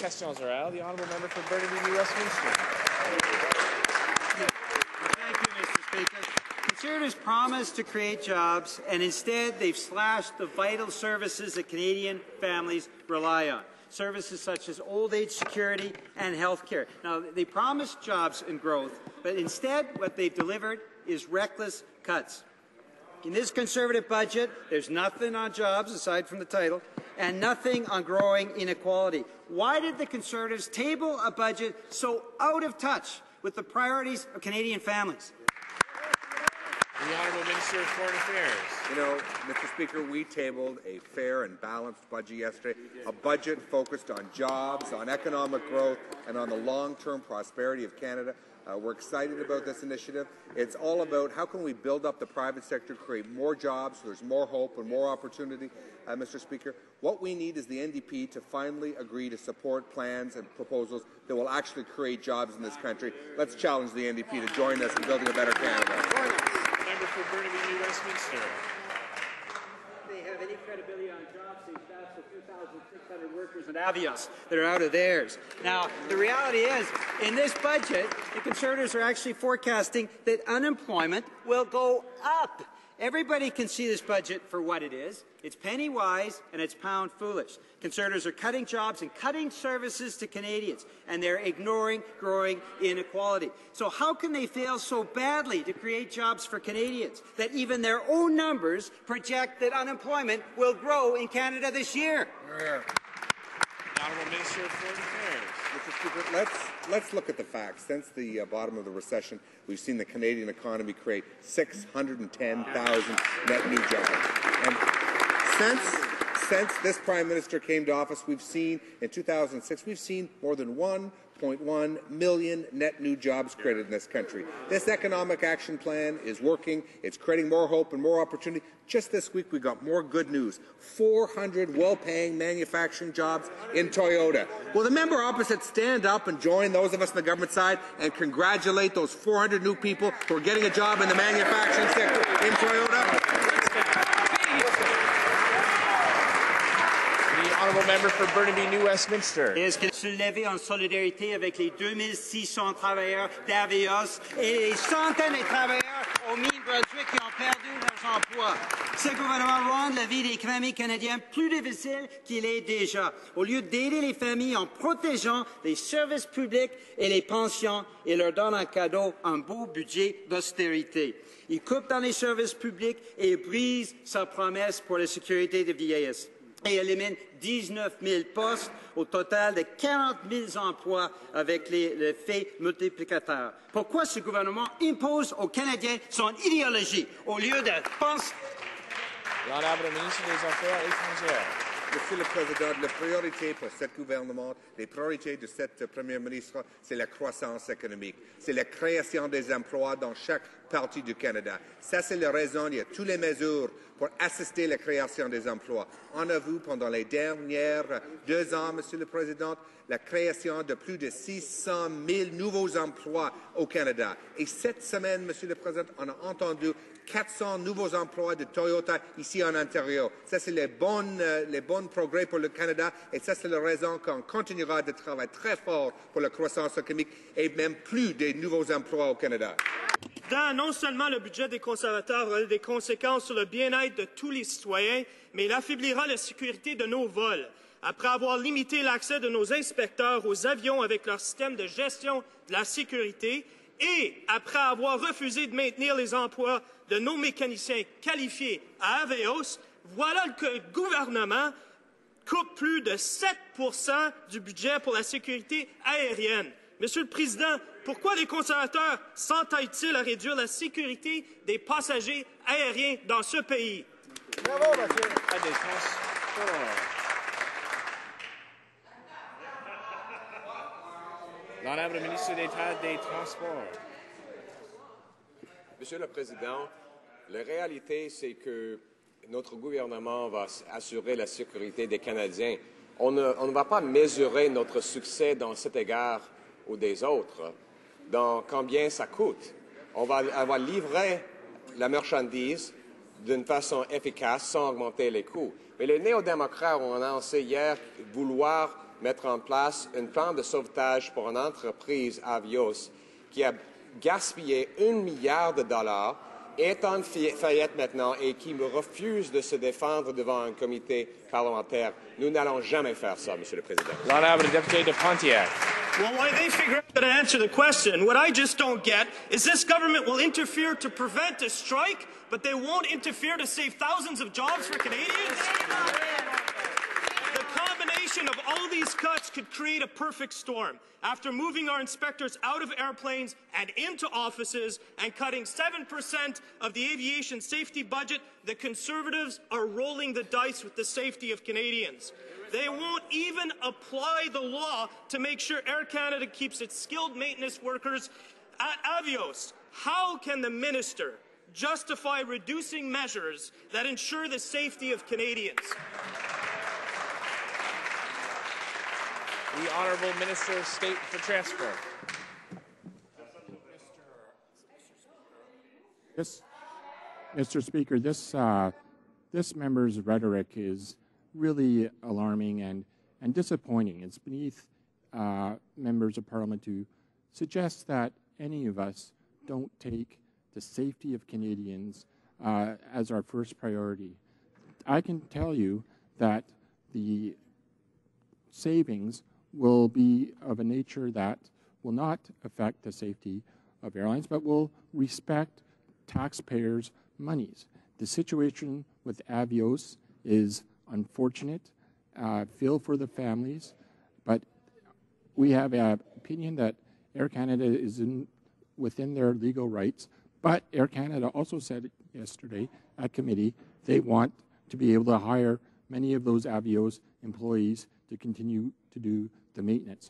Questions orales. The honourable member for Burnaby New Westminster. Thank you, Mr. Speaker. Conservatives promised to create jobs, and instead they've slashed the vital services that Canadian families rely on. Services such as old age security and health care. Now, they promised jobs and growth, but instead what they've delivered is reckless cuts. In this Conservative budget, there's nothing on jobs, aside from the title, and nothing on growing inequality. Why did the Conservatives table a budget so out of touch with the priorities of Canadian families? The Honourable Minister of Foreign Affairs. You know, Mr. Speaker, we tabled a fair and balanced budget yesterday, a budget focused on jobs, on economic growth, and on the long-term prosperity of Canada. We're excited about this initiative. It's all about how can we build up the private sector, create more jobs, so there's more hope and more opportunity. Mr. Speaker, what we need is the NDP to finally agree to support plans and proposals that will actually create jobs in this country. Let's challenge the NDP to join us in building a better Canada. Member for Burnaby New Westminster. They have any credibility on jobs, they've staffed the 2,600 workers at Avios that are out of theirs. Now, the reality is, in this budget, the Conservatives are actually forecasting that unemployment will go up. Everybody can see this budget for what it is. It's penny wise and it's pound foolish. Conservatives are cutting jobs and cutting services to Canadians, and they're ignoring growing inequality. So how can they fail so badly to create jobs for Canadians that even their own numbers project that unemployment will grow in Canada this year? The Honourable Minister of Foreign Affairs. Mr. Speaker, let's look at the facts. Since the bottom of the recession, we've seen the Canadian economy create 610,000 net new jobs. And since this Prime Minister came to office, we've seen, in 2006, we've seen more than 1.1 million net new jobs created in this country. This economic action plan is working. It's creating more hope and more opportunity. Just this week, we got more good news. 400 well-paying manufacturing jobs in Toyota. Will the member opposite stand up and join those of us on the government side and congratulate those 400 new people who are getting a job in the manufacturing sector in Toyota? Honourable member for Burnaby New Westminster. Est-ce que se lever en solidarité avec les 2600 travailleurs d'Avios et les centaines de travailleurs au mine Brunswick qui ont perdu leurs emplois? Ce gouvernement rend la vie des familles canadiennes plus difficile qu'il est déjà. Au lieu d'aider les familles en protégeant les services publics et les pensions, il leur donne en cadeau un beau budget d'austérité. Il coupe dans les services publics et brise sa promesse pour la sécurité de vieillesse, et élimine 19 000 postes au total de 40 000 emplois avec l'effet multiplicateur. Pourquoi ce gouvernement impose aux Canadiens son idéologie au lieu de penser... L'honorable ministre des Affaires étrangères. Monsieur le Président, la priorité pour ce gouvernement, les priorités de cette Premier ministre, c'est la croissance économique. C'est la création des emplois dans chaque partie du Canada. Ça, c'est la raison, il y a toutes les mesures pour assister la création des emplois. On a vu pendant les dernières 2 ans, Monsieur le Président, la création de plus de 600 000 nouveaux emplois au Canada. Et cette semaine, Monsieur le Président, on a entendu 400 nouveaux emplois de Toyota ici en Ontario. Ça, c'est les bons progrès pour le Canada, et ça, c'est la raison qu'on continuera de travailler très fort pour la croissance économique et même plus de nouveaux emplois au Canada. Non seulement le budget des conservateurs aura des conséquences sur le bien-être de tous les citoyens, mais il affaiblira la sécurité de nos vols. Après avoir limité l'accès de nos inspecteurs aux avions avec leur système de gestion de la sécurité, et après avoir refusé de maintenir les emplois de nos mécaniciens qualifiés à Avios, voilà que le gouvernement coupe plus de 7 % du budget pour la sécurité aérienne. Monsieur le Président, pourquoi les conservateurs s'entêtent-ils à réduire la sécurité des passagers aériens dans ce pays? Bravo, monsieur. L'honorable ministre d'État des Transports. Monsieur le Président, la réalité, c'est que notre gouvernement va assurer la sécurité des Canadiens. On ne va pas mesurer notre succès dans cet égard ou des autres dans combien ça coûte. On va livrer la marchandise d'une façon efficace sans augmenter les coûts. Mais les néo-démocrates ont annoncé hier vouloir mettre en place un plan de sauvetage pour une entreprise, Avios, qui a gaspillé $1 milliard, est en faillite maintenant et qui me refuse de se défendre devant un comité parlementaire. Nous n'allons jamais faire ça, Monsieur le Président. L'honorable député de Pontiac. Well, why they figure out how to answer the question. What I just don't get is this government will interfere to prevent a strike, but they won't interfere to save thousands of jobs for Canadians? The combination of all these cuts could create a perfect storm. After moving our inspectors out of airplanes and into offices and cutting 7% of the aviation safety budget, the Conservatives are rolling the dice with the safety of Canadians. They won't even apply the law to make sure Air Canada keeps its skilled maintenance workers at Avios. How can the minister justify reducing measures that ensure the safety of Canadians? The Honourable Minister of State for Transport. Mr. Speaker, this member's rhetoric is really alarming and disappointing. It's beneath members of Parliament to suggest that any of us don't take the safety of Canadians as our first priority. I can tell you that the savings will be of a nature that will not affect the safety of airlines, but will respect taxpayers' monies. The situation with Avios is unfortunate. Feel for the families, but we have an opinion that Air Canada is within their legal rights, but Air Canada also said yesterday at committee they want to be able to hire many of those Avios employees to continue to do the maintenance.